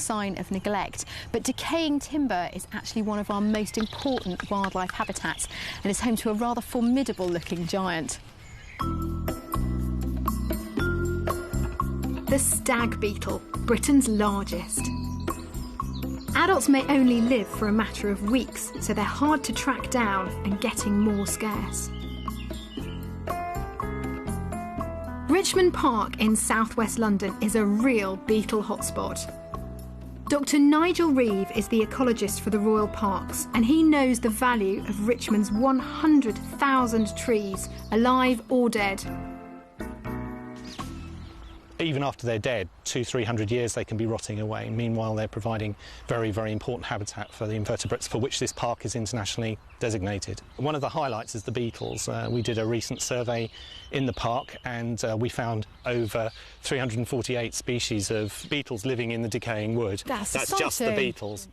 sign of neglect, but decaying timber is actually one of our most important wildlife habitats and is home to a rather formidable-looking giant. The stag beetle, Britain's largest. Adults may only live for a matter of weeks, so they're hard to track down and getting more scarce. Richmond Park in southwest London is a real beetle hotspot. Dr. Nigel Reeve is the ecologist for the Royal Parks, and he knows the value of Richmond's 100,000 trees, alive or dead. Even after they're dead, 200-300 years, they can be rotting away. Meanwhile, they're providing very, very important habitat for the invertebrates for which this park is internationally designated. One of the highlights is the beetles. We did a recent survey in the park and we found over 348 species of beetles living in the decaying wood. That's just the beetles.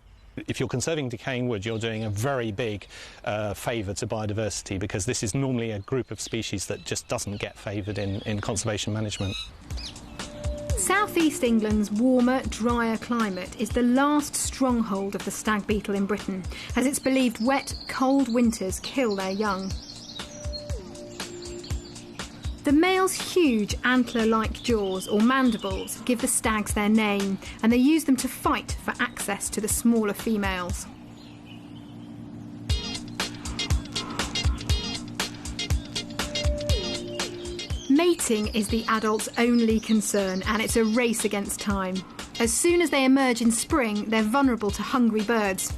If you're conserving decaying wood, you're doing a very big favour to biodiversity, because this is normally a group of species that just doesn't get favoured in conservation management. South East England's warmer, drier climate is the last stronghold of the stag beetle in Britain, as it's believed wet, cold winters kill their young. The male's huge antler-like jaws, or mandibles, give the stags their name, and they use them to fight for access to the smaller females. Mating is the adult's only concern, and it's a race against time. As soon as they emerge in spring, they're vulnerable to hungry birds,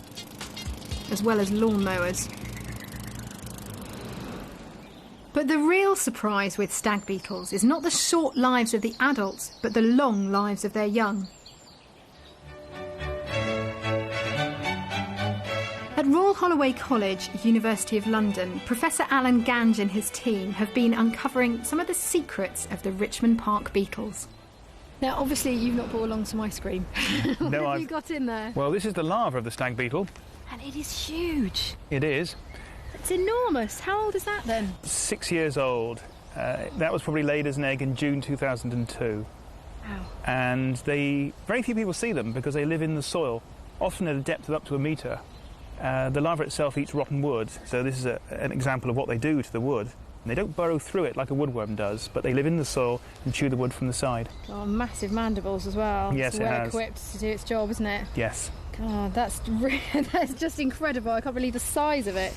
as well as lawnmowers. But the real surprise with stag beetles is not the short lives of the adults, but the long lives of their young. At Royal Holloway College, University of London, Professor Alan Gange and his team have been uncovering some of the secrets of the Richmond Park beetles. Now, obviously, you've not brought along some ice cream. What have you got in there? Well, this is the larva of the stag beetle. And it is huge. It is. It's enormous. How old is that then? 6 years old. That was probably laid as an egg in June 2002. Wow. And very few people see them because they live in the soil, often at a depth of up to a metre. The larva itself eats rotten wood, so this is an example of what they do to the wood. And they don't burrow through it like a woodworm does, but they live in the soil and chew the wood from the side. Oh, massive mandibles as well. Yes, it's well equipped to do its job, isn't it? Yes. God, that's just incredible. I can't believe the size of it.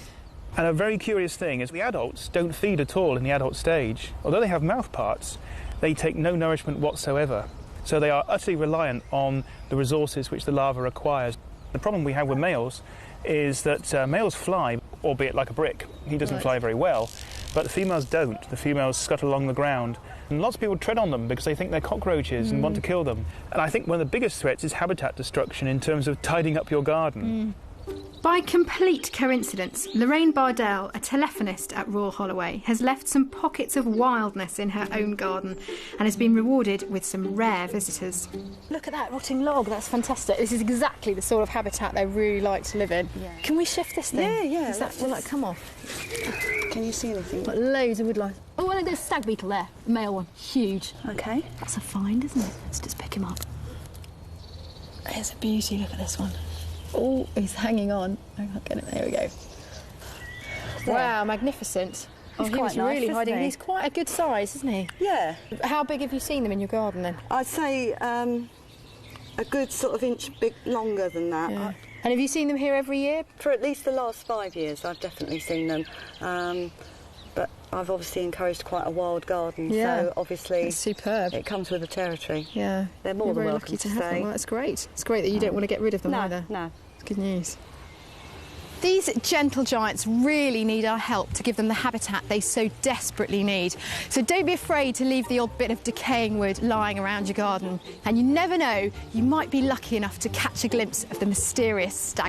And a very curious thing is the adults don't feed at all in the adult stage. Although they have mouth parts, they take no nourishment whatsoever. So they are utterly reliant on the resources which the larva acquires. The problem we have with males is that males fly, albeit like a brick. He doesn't fly very well, but the females don't. The females scuttle along the ground. And lots of people tread on them because they think they're cockroaches and want to kill them. And I think one of the biggest threats is habitat destruction in terms of tidying up your garden. By complete coincidence, Lorraine Bardell, a telephonist at Royal Holloway, has left some pockets of wildness in her own garden and has been rewarded with some rare visitors. Look at that rotting log, that's fantastic. This is exactly the sort of habitat they really like to live in. Yeah. Can we shift this thing? Yeah. Will that come off? Can you see anything? Got loads of woodlice. Oh, and there's a stag beetle there, a male one, huge. Okay. That's a find, isn't it? Let's just pick him up. Here's a beauty, look at this one. Oh, he's hanging on. I can't get it. There we go. Wow, magnificent. He's quite nice, really hiding. isn't he? He's quite a good size, isn't he? Yeah. How big have you seen them in your garden then? I'd say a good sort of inch longer than that. Yeah. And have you seen them here every year? For at least the last 5 years, I've definitely seen them. But I've obviously encouraged quite a wild garden, so obviously it's superb. It comes with the territory. Yeah. They're more than welcome lucky to have them. Well, that's great. It's great that you don't want to get rid of them either. No. It's good news. These gentle giants really need our help to give them the habitat they so desperately need. So don't be afraid to leave the odd bit of decaying wood lying around your garden. And you never know, you might be lucky enough to catch a glimpse of the mysterious stag